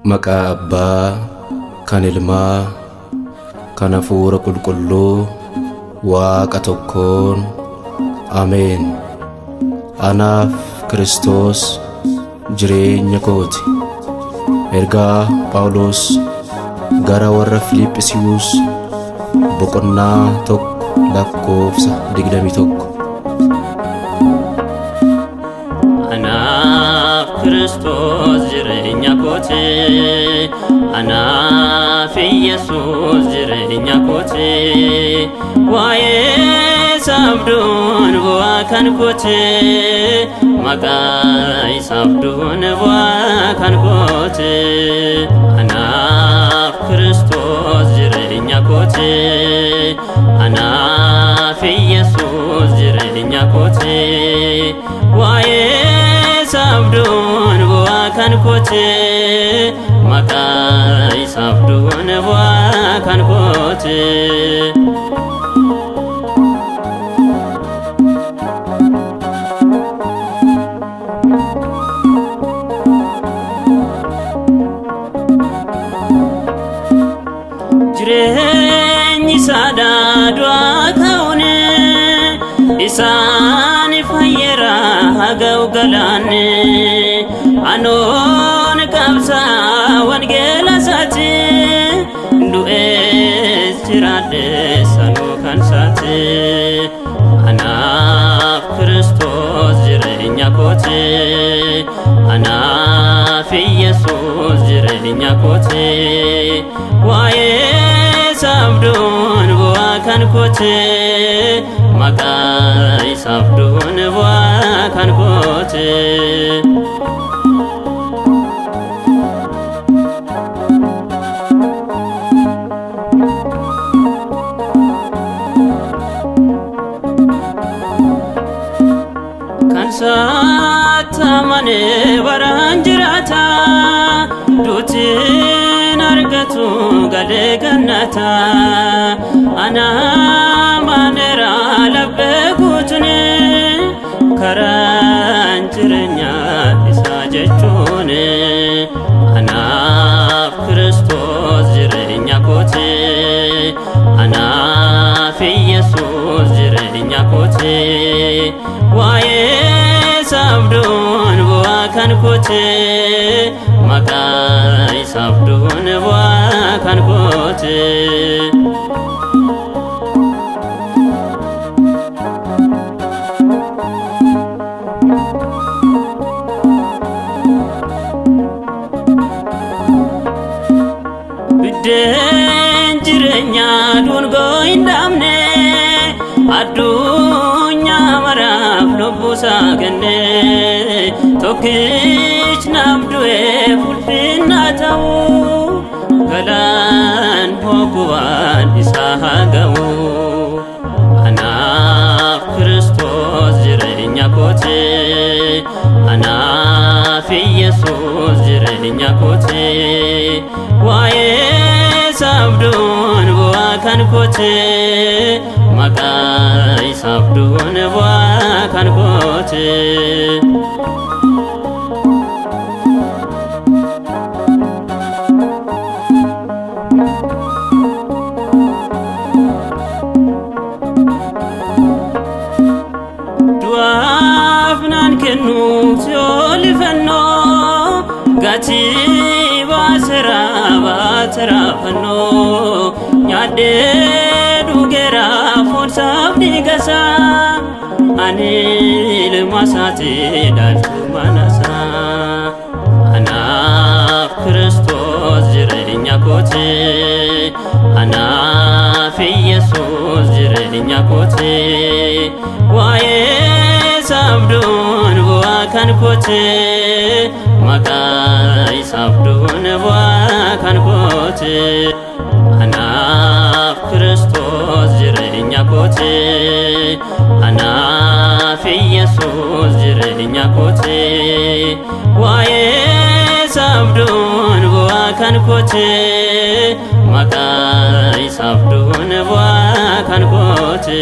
Maqaa Abbaa, kan Ilmaa, kan Hafuura Qulqulluu, Waaqa tokkoon. Ameen. Anaaf Kiristoos jireenya kooti. Ergaa Phaawulos gara warra Fiiliphisiyuus boqonnaa 1:21. Anaaf Kiristoos jireenya kooti. Anaaf Yesuus jireenya kooti. Waa'ee sabduun bu'aa kan kooti. Maqaa sabduun bu'aa kan kooti. Anaaf Kiristoos jireenya kooti. Anaaf Yesuus jireenya kooti. Waa'ee sabduun bu'aa kan kooti. Maqaa sabduun bu'aa kan kooti. Jireenyi isaa du'aa ka'uun isaan fayyera haga'u galaanne. Anoon qabsaa wangeela isaati du'ees jiraadhe sanuu kan isaati. Anaaf Kiristoos jireenya kooti. Anaaf Yesuus jireenya kooti. Waa'ee sabduun bu'aa kan kooti. Maqaa sabduun bu'aa kan kooti. Kan saatamane baraan jiraata. Duutiin argatu galee gannata. Anaa maaneera laphee guutune. Karaan jireenyaa isaa jechuune. Anaaf Kiristoos jireenya kooti. Anaaf Yesuus jireenya kooti. Waa'ee sabduun bu'aa kan kooti. Maqaa sabduun bu'aa kan kooti. Biddeen jireenyaa dhungoo hin dhabne. Addunyaa maraaf lubbuusaa kenne. Tokkichi naaf du'ee ulfinna ta'u. Galaan boqubaan isaa haa ga'u. Anaaf Kiristoos jireenya kooti. Anaaf Yesuus jireenya kooti. Waa'ee sabduun bu'aa kan kooti. Maqaa sabduun bu'aa kan kooti. Du'aaf naan kennuuf yoolifannoo. Gatii baaseera baateera fannoo. Nyaadhee dhugeera foonsaaf dhiigasaa. Ani ilma isaati dhaaltuu manasaa. Anaaf Kiristoos jireenya kooti. Anaaf Yesuus jireenya kooti. Waa'ee sabduun bu'aa kan kooti. Maqaa sabduun bu'aa kan kooti. Anaaf Kiristoos jireenya kooti. Anaaf Yesuus jireenya kooti. Waa'ee sabduun bu'aa kan kooti. Maqaa sabduun bu'aa kan kooti.